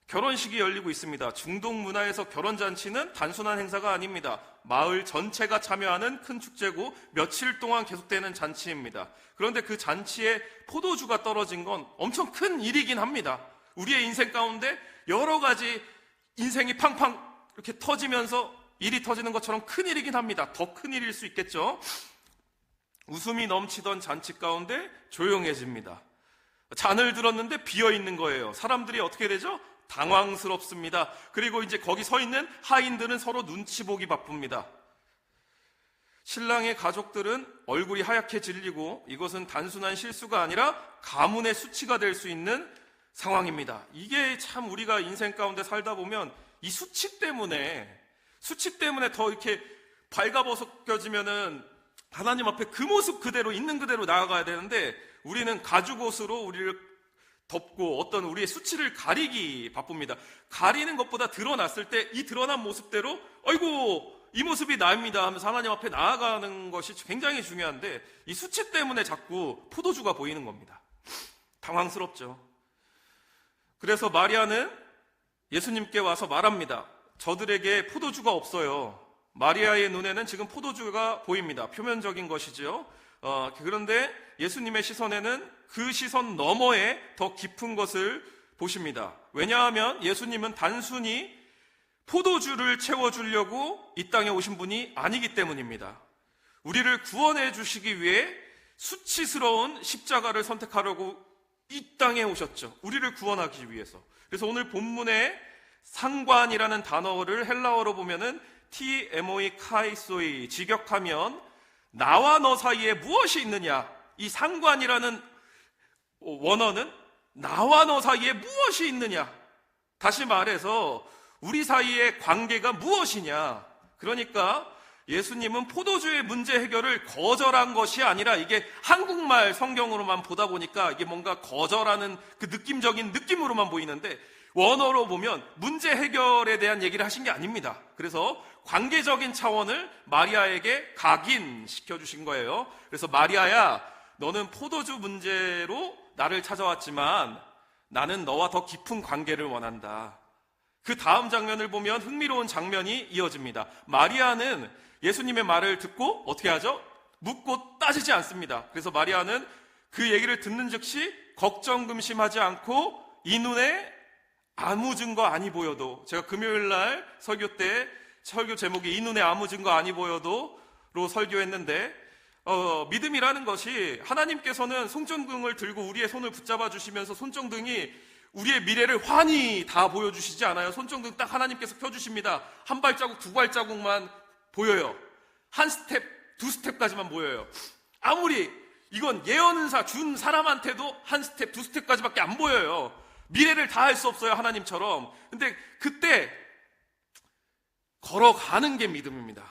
결혼식이 열리고 있습니다. 중동 문화에서 결혼잔치는 단순한 행사가 아닙니다. 마을 전체가 참여하는 큰 축제고 며칠 동안 계속되는 잔치입니다. 그런데 그 잔치에 포도주가 떨어진 건 엄청 큰 일이긴 합니다. 우리의 인생 가운데 여러 가지 인생이 팡팡 이렇게 터지면서 일이 터지는 것처럼 큰 일이긴 합니다. 더 큰 일일 수 있겠죠. 웃음이 넘치던 잔치 가운데 조용해집니다. 잔을 들었는데 비어있는 거예요. 사람들이 어떻게 되죠? 당황스럽습니다. 그리고 이제 거기 서 있는 하인들은 서로 눈치 보기 바쁩니다. 신랑의 가족들은 얼굴이 하얗게 질리고 이것은 단순한 실수가 아니라 가문의 수치가 될 수 있는 상황입니다. 이게 참 우리가 인생 가운데 살다 보면 이 수치 때문에 더 이렇게 발가벗겨지면은 하나님 앞에 그 모습 그대로 있는 그대로 나아가야 되는데 우리는 가죽옷으로 우리를 덮고 어떤 우리의 수치를 가리기 바쁩니다. 가리는 것보다 드러났을 때 이 드러난 모습대로 아이고 이 모습이 나입니다 하면서 하나님 앞에 나아가는 것이 굉장히 중요한데 이 수치 때문에 자꾸 포도주가 보이는 겁니다. 당황스럽죠. 그래서 마리아는 예수님께 와서 말합니다. 저들에게 포도주가 없어요. 마리아의 눈에는 지금 포도주가 보입니다. 표면적인 것이죠. 그런데 예수님의 시선에는 그 시선 너머에 더 깊은 것을 보십니다. 왜냐하면 예수님은 단순히 포도주를 채워주려고 이 땅에 오신 분이 아니기 때문입니다. 우리를 구원해 주시기 위해 수치스러운 십자가를 선택하려고 이 땅에 오셨죠. 우리를 구원하기 위해서. 그래서 오늘 본문에 상관이라는 단어를 헬라어로 보면은 TMOE 카이소이, 직역하면 나와 너 사이에 무엇이 있느냐. 이 상관이라는 원어는 나와 너 사이에 무엇이 있느냐. 다시 말해서 우리 사이의 관계가 무엇이냐. 그러니까 예수님은 포도주의 문제 해결을 거절한 것이 아니라 이게 한국말 성경으로만 보다 보니까 이게 뭔가 거절하는 그 느낌적인 느낌으로만 보이는데 원어로 보면 문제 해결에 대한 얘기를 하신 게 아닙니다. 그래서 관계적인 차원을 마리아에게 각인시켜 주신 거예요. 그래서 마리아야, 너는 포도주 문제로 나를 찾아왔지만 나는 너와 더 깊은 관계를 원한다. 그 다음 장면을 보면 흥미로운 장면이 이어집니다. 마리아는 예수님의 말을 듣고 어떻게 하죠? 묻고 따지지 않습니다. 그래서 마리아는 그 얘기를 듣는 즉시 걱정금심하지 않고 이 눈에 아무 증거 아니 보여도, 제가 금요일 날 설교 때 설교 제목이 이 눈에 아무 증거 아니 보여도로 설교했는데 믿음이라는 것이 하나님께서는 손전등을 들고 우리의 손을 붙잡아 주시면서 손전등이 우리의 미래를 환히 다 보여주시지 않아요. 손전등 딱 하나님께서 펴주십니다. 한 발자국, 두 발자국만 보여요. 한 스텝, 두 스텝까지만 보여요. 아무리 이건 예언사 준 사람한테도 한 스텝, 두 스텝까지밖에 안 보여요. 미래를 다 할 수 없어요, 하나님처럼. 근데 그때 걸어가는 게 믿음입니다.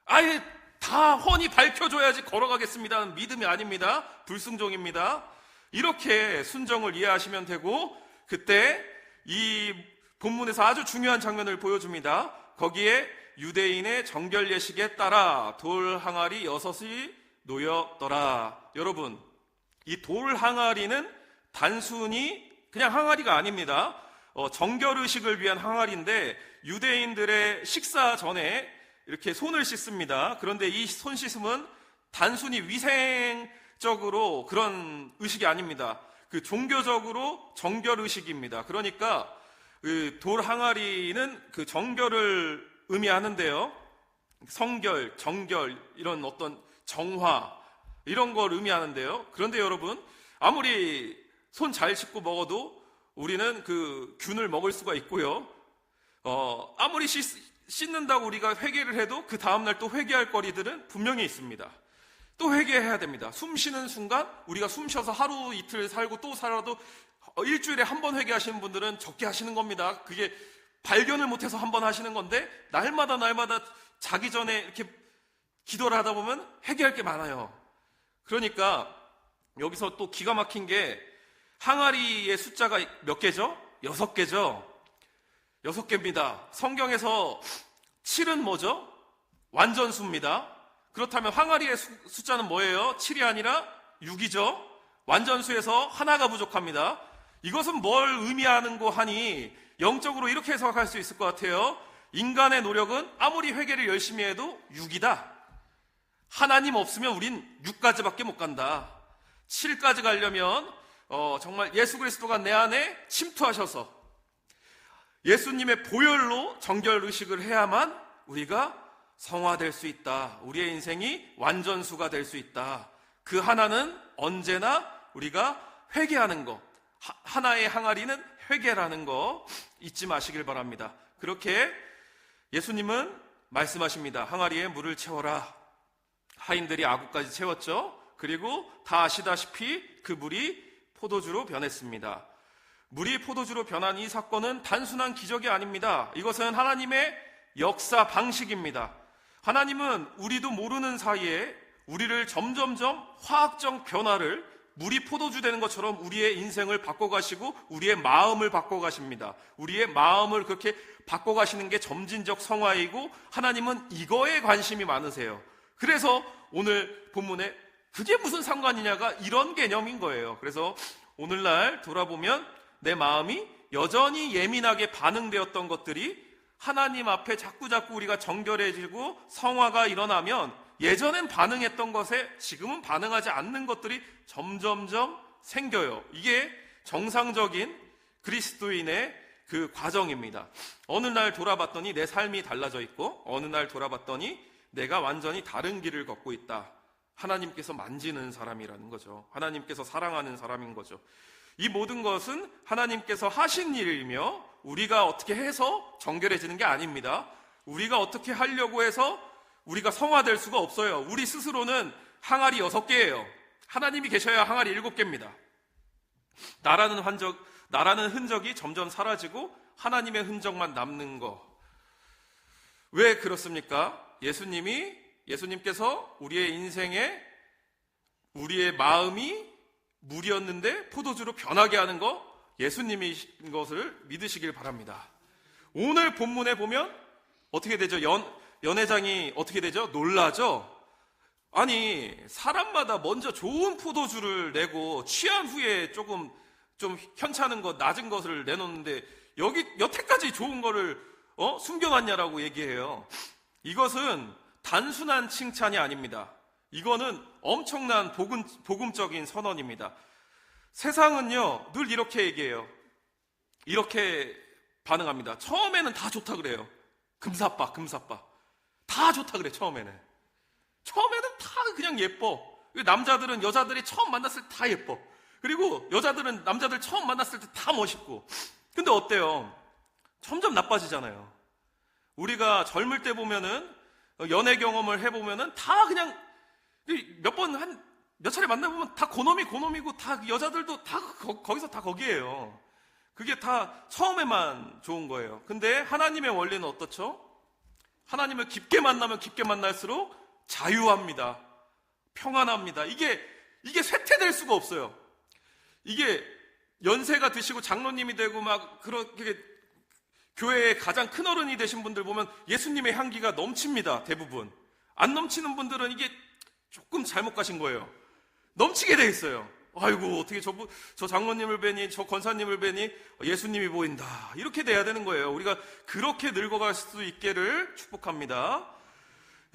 아예 다 훤히 밝혀줘야지 걸어가겠습니다는 믿음이 아닙니다. 불순종입니다. 이렇게 순정을 이해하시면 되고, 그때 이 본문에서 아주 중요한 장면을 보여줍니다. 거기에 유대인의 정결 예식에 따라 돌 항아리 6이 놓였더라. 여러분, 이 돌 항아리는 단순히 그냥 항아리가 아닙니다. 정결 의식을 위한 항아리인데 유대인들의 식사 전에 이렇게 손을 씻습니다. 그런데 이 손 씻음은 단순히 위생적으로 그런 의식이 아닙니다. 그 종교적으로 정결 의식입니다. 그러니까 그 돌 항아리는 그 정결을 의미하는데요. 성결, 정결, 이런 어떤 정화, 이런 걸 의미하는데요. 그런데 여러분, 아무리 손 잘 씻고 먹어도 우리는 그 균을 먹을 수가 있고요. 아무리 씻는다고 우리가 회개를 해도 그 다음날 또 회개할 거리들은 분명히 있습니다. 또 회개해야 됩니다. 숨 쉬는 순간 우리가 숨 쉬어서 하루 이틀 살고 또 살아도 일주일에 한 번 회개하시는 분들은 적게 하시는 겁니다. 그게 발견을 못해서 한 번 하시는 건데 날마다 자기 전에 이렇게 기도를 하다 보면 회개할 게 많아요. 그러니까 여기서 또 기가 막힌 게 항아리의 숫자가 몇 개죠? 6개죠? 6개입니다. 성경에서 7은 뭐죠? 완전수입니다. 그렇다면 항아리의 숫자는 뭐예요? 7이 아니라 6이죠? 완전수에서 하나가 부족합니다. 이것은 뭘 의미하는 거 하니 영적으로 이렇게 해석할 수 있을 것 같아요. 인간의 노력은 아무리 회개를 열심히 해도 6이다. 하나님 없으면 우린 6까지밖에 못 간다. 7까지 가려면 정말 예수 그리스도가 내 안에 침투하셔서 예수님의 보혈로 정결 의식을 해야만 우리가 성화될 수 있다. 우리의 인생이 완전수가 될 수 있다. 그 하나는 언제나 우리가 회개하는 것, 하나의 항아리는 회개라는 거 잊지 마시길 바랍니다. 그렇게 예수님은 말씀하십니다. 항아리에 물을 채워라. 하인들이 아구까지 채웠죠. 그리고 다 아시다시피 그 물이 포도주로 변했습니다. 물이 포도주로 변한 이 사건은 단순한 기적이 아닙니다. 이것은 하나님의 역사 방식입니다. 하나님은 우리도 모르는 사이에 우리를 점점점 화학적 변화를, 물이 포도주 되는 것처럼 우리의 인생을 바꿔가시고 우리의 마음을 바꿔가십니다. 우리의 마음을 그렇게 바꿔가시는 게 점진적 성화이고 하나님은 이거에 관심이 많으세요. 그래서 오늘 본문에 그게 무슨 상관이냐가 이런 개념인 거예요. 그래서 오늘날 돌아보면 내 마음이 여전히 예민하게 반응되었던 것들이 하나님 앞에 자꾸자꾸 우리가 정결해지고 성화가 일어나면 예전엔 반응했던 것에 지금은 반응하지 않는 것들이 점점점 생겨요. 이게 정상적인 그리스도인의 그 과정입니다. 어느 날 돌아봤더니 내 삶이 달라져 있고 어느 날 돌아봤더니 내가 완전히 다른 길을 걷고 있다. 하나님께서 만지는 사람이라는 거죠. 하나님께서 사랑하는 사람인 거죠. 이 모든 것은 하나님께서 하신 일이며 우리가 어떻게 해서 정결해지는 게 아닙니다. 우리가 어떻게 하려고 해서 우리가 성화될 수가 없어요. 우리 스스로는 항아리 6개예요. 하나님이 계셔야 항아리 7개입니다. 나라는 흔적이 점점 사라지고 하나님의 흔적만 남는 거. 왜 그렇습니까? 예수님께서 우리의 인생에 우리의 마음이 물이었는데 포도주로 변하게 하는 거 예수님이신 것을 믿으시길 바랍니다. 오늘 본문에 보면 어떻게 되죠? 연회장이 어떻게 되죠? 놀라죠? 아니, 사람마다 먼저 좋은 포도주를 내고 취한 후에 조금 좀 현찮은 것, 낮은 것을 내놓는데 여기 여태까지 좋은 거를 숨겨놨냐라고 얘기해요. 이것은 단순한 칭찬이 아닙니다. 이거는 엄청난 복음적인 선언입니다. 세상은요, 늘 이렇게 얘기해요. 이렇게 반응합니다. 처음에는 다 좋다 그래요. 금사빠. 다 좋다 그래, 처음에는 다 그냥 예뻐. 남자들은 여자들이 처음 만났을 때 다 예뻐. 그리고 여자들은 남자들 처음 만났을 때 다 멋있고. 근데 어때요? 점점 나빠지잖아요. 우리가 젊을 때 보면은 연애 경험을 해보면은 다 그냥 몇 차례 만나보면 다 고놈이고 다 여자들도 다 거기서 다 거기에요. 그게 다 처음에만 좋은 거예요. 근데 하나님의 원리는 어떻죠? 하나님을 깊게 만나면 깊게 만날수록 자유합니다. 평안합니다. 이게 쇠퇴될 수가 없어요. 이게 연세가 드시고 장로님이 되고 막 그렇게 교회의 가장 큰 어른이 되신 분들 보면 예수님의 향기가 넘칩니다. 대부분. 안 넘치는 분들은 이게 조금 잘못 가신 거예요. 넘치게 돼 있어요. 아이고, 어떻게 저 장로님을 뵈니, 저 권사님을 뵈니 예수님이 보인다. 이렇게 돼야 되는 거예요. 우리가 그렇게 늙어갈 수 있기를 축복합니다.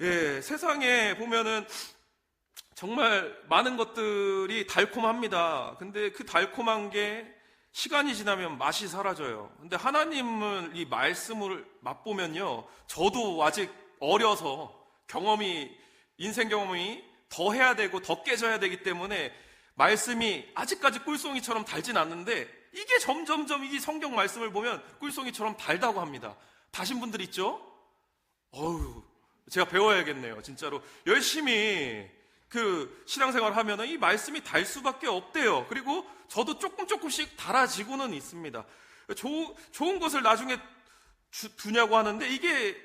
예, 세상에 보면은 정말 많은 것들이 달콤합니다. 근데 그 달콤한 게 시간이 지나면 맛이 사라져요. 근데 하나님은 이 말씀을 맛보면요, 저도 아직 어려서 인생 경험이 더 해야 되고 더 깨져야 되기 때문에 말씀이 아직까지 꿀송이처럼 달진 않는데 이게 점점점 이 성경 말씀을 보면 꿀송이처럼 달다고 합니다. 다신 분들 있죠? 제가 배워야겠네요. 진짜로 열심히 그 신앙생활 하면은 이 말씀이 달 수밖에 없대요. 그리고 저도 조금씩 달아지고는 있습니다. 좋은 것을 나중에 두냐고 하는데 이게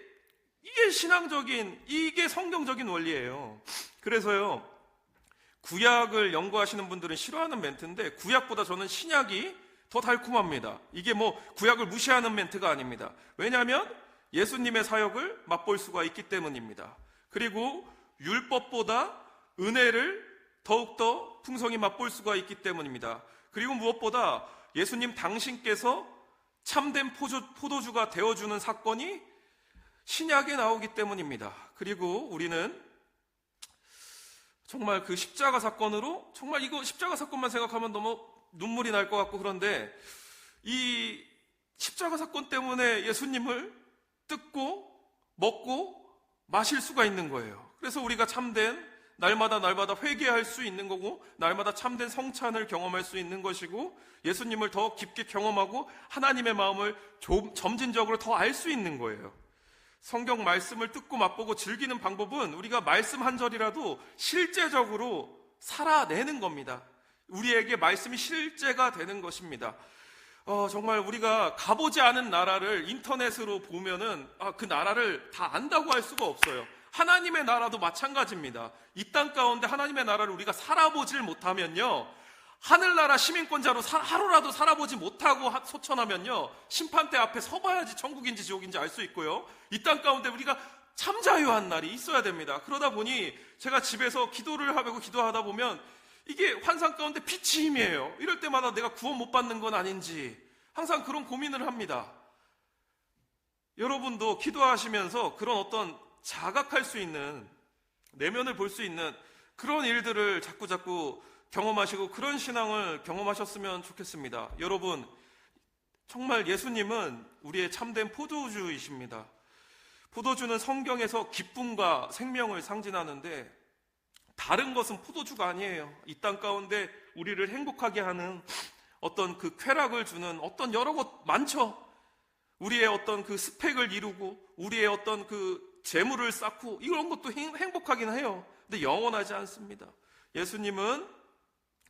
신앙적인, 이게 성경적인 원리예요. 그래서요, 구약을 연구하시는 분들은 싫어하는 멘트인데 구약보다 저는 신약이 더 달콤합니다. 이게 구약을 무시하는 멘트가 아닙니다. 왜냐하면 예수님의 사역을 맛볼 수가 있기 때문입니다. 그리고 율법보다 은혜를 더욱더 풍성히 맛볼 수가 있기 때문입니다. 그리고 무엇보다 예수님 당신께서 참된 포도주가 되어주는 사건이 신약에 나오기 때문입니다. 그리고 우리는 정말 그 십자가 사건으로, 정말 이거 십자가 사건만 생각하면 너무 눈물이 날 것 같고, 그런데 이 십자가 사건 때문에 예수님을 뜯고 먹고 마실 수가 있는 거예요. 그래서 우리가 참된 날마다 회개할 수 있는 거고, 날마다 참된 성찬을 경험할 수 있는 것이고, 예수님을 더 깊게 경험하고 하나님의 마음을 점진적으로 더 알 수 있는 거예요. 성경 말씀을 듣고 맛보고 즐기는 방법은 우리가 말씀 한 절이라도 실제적으로 살아내는 겁니다. 우리에게 말씀이 실제가 되는 것입니다. 정말 우리가 가보지 않은 나라를 인터넷으로 보면은 그 나라를 다 안다고 할 수가 없어요. 하나님의 나라도 마찬가지입니다. 이 땅 가운데 하나님의 나라를 우리가 살아보질 못하면요, 하늘나라 시민권자로 하루라도 살아보지 못하고 소천하면요, 심판대 앞에 서봐야지 천국인지 지옥인지 알 수 있고요, 이 땅 가운데 우리가 참자유한 날이 있어야 됩니다. 그러다 보니 제가 집에서 기도를 하고 기도하다 보면 이게 환상 가운데 빛이 힘이에요. 이럴 때마다 내가 구원 못 받는 건 아닌지 항상 그런 고민을 합니다. 여러분도 기도하시면서 그런 어떤 자각할 수 있는, 내면을 볼 수 있는 그런 일들을 자꾸 경험하시고 그런 신앙을 경험하셨으면 좋겠습니다. 여러분, 정말 예수님은 우리의 참된 포도주이십니다. 포도주는 성경에서 기쁨과 생명을 상징하는데 다른 것은 포도주가 아니에요. 이 땅 가운데 우리를 행복하게 하는 어떤 그 쾌락을 주는 어떤 여러 것 많죠. 우리의 어떤 그 스펙을 이루고 우리의 어떤 그 재물을 쌓고 이런 것도 행복하긴 해요. 근데 영원하지 않습니다. 예수님은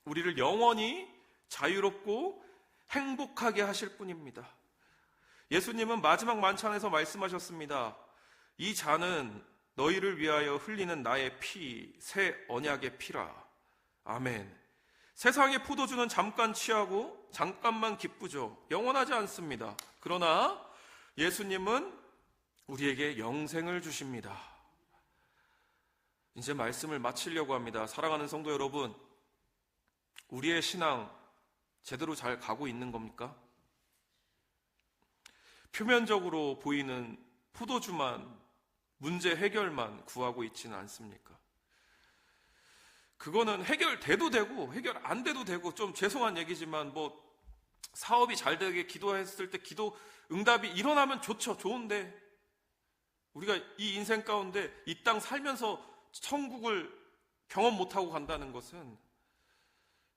우리를 영원히 자유롭고 행복하게 하실 분입니다. 예수님은 마지막 만찬에서 말씀하셨습니다. 이 잔은 너희를 위하여 흘리는 나의 피, 새 언약의 피라. 아멘. 세상의 포도주는 잠깐 취하고 잠깐만 기쁘죠. 영원하지 않습니다. 그러나 예수님은 우리에게 영생을 주십니다. 이제 말씀을 마치려고 합니다. 사랑하는 성도 여러분, 우리의 신앙 제대로 잘 가고 있는 겁니까? 표면적으로 보이는 포도주만, 문제 해결만 구하고 있지는 않습니까? 그거는 해결돼도 되고 해결 안 돼도 되고, 좀 죄송한 얘기지만 사업이 잘 되게 기도했을 때 기도 응답이 일어나면 좋죠. 좋은데 우리가 이 인생 가운데 이 땅 살면서 천국을 경험 못하고 간다는 것은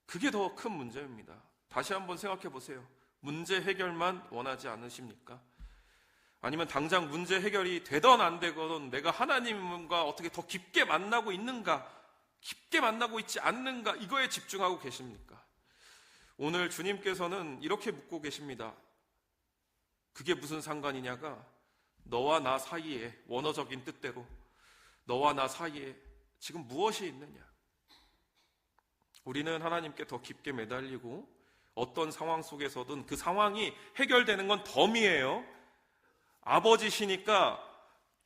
그게 더 큰 문제입니다. 다시 한번 생각해 보세요. 문제 해결만 원하지 않으십니까? 아니면 당장 문제 해결이 되든 안 되든 내가 하나님과 어떻게 더 깊게 만나고 있는가, 깊게 만나고 있지 않는가, 이거에 집중하고 계십니까? 오늘 주님께서는 이렇게 묻고 계십니다. 그게 무슨 상관이냐가, 너와 나 사이에, 원어적인 뜻대로 너와 나 사이에 지금 무엇이 있느냐? 우리는 하나님께 더 깊게 매달리고 어떤 상황 속에서든 그 상황이 해결되는 건 덤이에요. 아버지시니까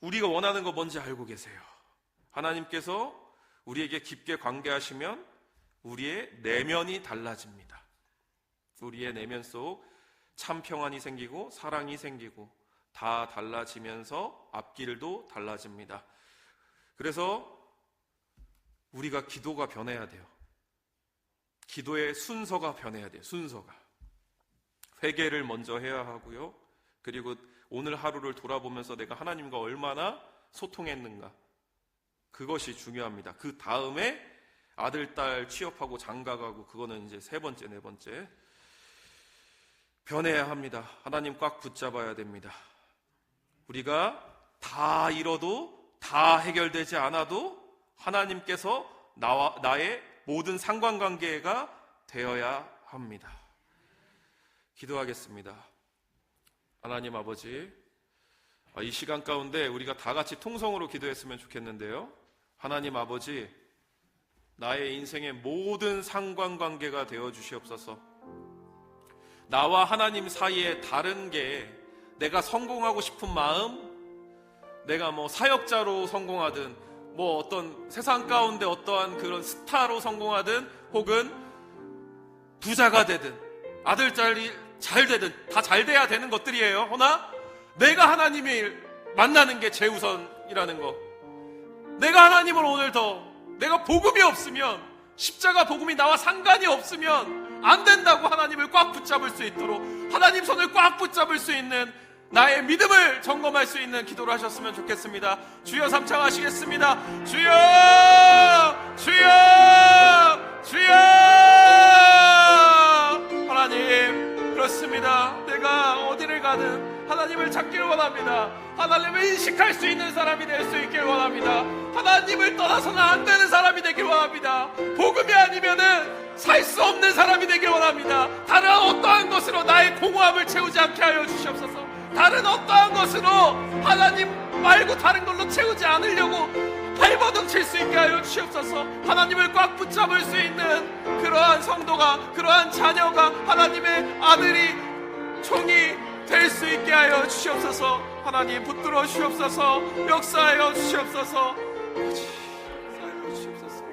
우리가 원하는 거 뭔지 알고 계세요. 하나님께서 우리에게 깊게 관계하시면 우리의 내면이 달라집니다. 우리의 내면 속 참 평안이 생기고 사랑이 생기고 다 달라지면서 앞길도 달라집니다. 그래서 우리가 기도가 변해야 돼요. 기도의 순서가 변해야 돼요. 순서가. 회개를 먼저 해야 하고요. 그리고 오늘 하루를 돌아보면서 내가 하나님과 얼마나 소통했는가, 그것이 중요합니다. 그 다음에 아들, 딸 취업하고 장가가고, 그거는 이제 세 번째, 네 번째. 변해야 합니다. 하나님 꽉 붙잡아야 됩니다. 우리가 다 잃어도, 다 해결되지 않아도 하나님께서 나의 모든 상관관계가 되어야 합니다. 기도하겠습니다. 하나님 아버지, 이 시간 가운데 우리가 다 같이 통성으로 기도했으면 좋겠는데요. 하나님 아버지, 나의 인생의 모든 상관관계가 되어 주시옵소서. 나와 하나님 사이에 다른 게, 내가 성공하고 싶은 마음, 내가 사역자로 성공하든, 어떤 세상 가운데 어떠한 그런 스타로 성공하든, 혹은 부자가 되든, 아들, 딸이 잘 되든 다 잘 돼야 되는 것들이에요. 허나 내가 하나님을 만나는 게 제우선이라는 거. 내가 하나님을 오늘 내가 복음이 없으면, 십자가 복음이 나와 상관이 없으면 안 된다고 하나님을 꽉 붙잡을 수 있도록, 하나님 손을 꽉 붙잡을 수 있는 나의 믿음을 점검할 수 있는 기도를 하셨으면 좋겠습니다. 주여 삼창하시겠습니다. 주여, 주여, 주여. 하나님, 그렇습니다. 내가 어디를 가든 하나님을 찾기를 원합니다. 하나님을 인식할 수 있는 사람이 될 수 있길 원합니다. 하나님을 떠나서는 안 되는 사람이 되길 원합니다. 복음이 아니면은 살 수 없는 사람이 되길 원합니다. 다른 어떠한 것으로 나의 공허함을 채우지 않게 하여 주시옵소서. 다른 어떠한 것으로 하나님 말고 다른 걸로 채우지 않으려고 발버둥 칠 수 있게 하여 주시옵소서. 하나님을 꽉 붙잡을 수 있는 그러한 성도가, 그러한 자녀가, 하나님의 아들이, 종이 될 수 있게 하여 주시옵소서. 하나님 붙들어 주시옵소서. 역사하여 주시옵소서. 역사하여 주시옵소서.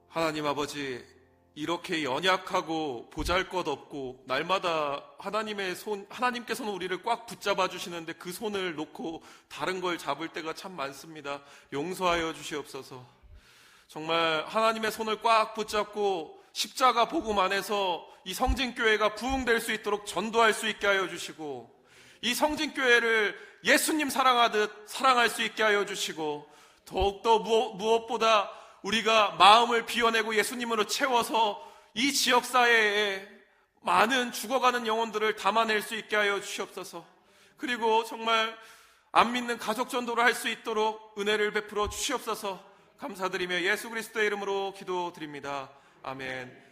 하나님 아버지, 이렇게 연약하고 보잘것없고 날마다 하나님께서는 우리를 꽉 붙잡아 주시는데 그 손을 놓고 다른 걸 잡을 때가 참 많습니다. 용서하여 주시옵소서. 정말 하나님의 손을 꽉 붙잡고 십자가 복음 안에서 이 성진교회가 부흥될 수 있도록 전도할 수 있게 하여 주시고, 이 성진교회를 예수님 사랑하듯 사랑할 수 있게 하여 주시고, 더욱더 무엇보다 우리가 마음을 비워내고 예수님으로 채워서 이 지역사회에 많은 죽어가는 영혼들을 담아낼 수 있게 하여 주시옵소서. 그리고 정말 안 믿는 가족 전도를 할 수 있도록 은혜를 베풀어 주시옵소서. 감사드리며 예수 그리스도의 이름으로 기도드립니다. 아멘.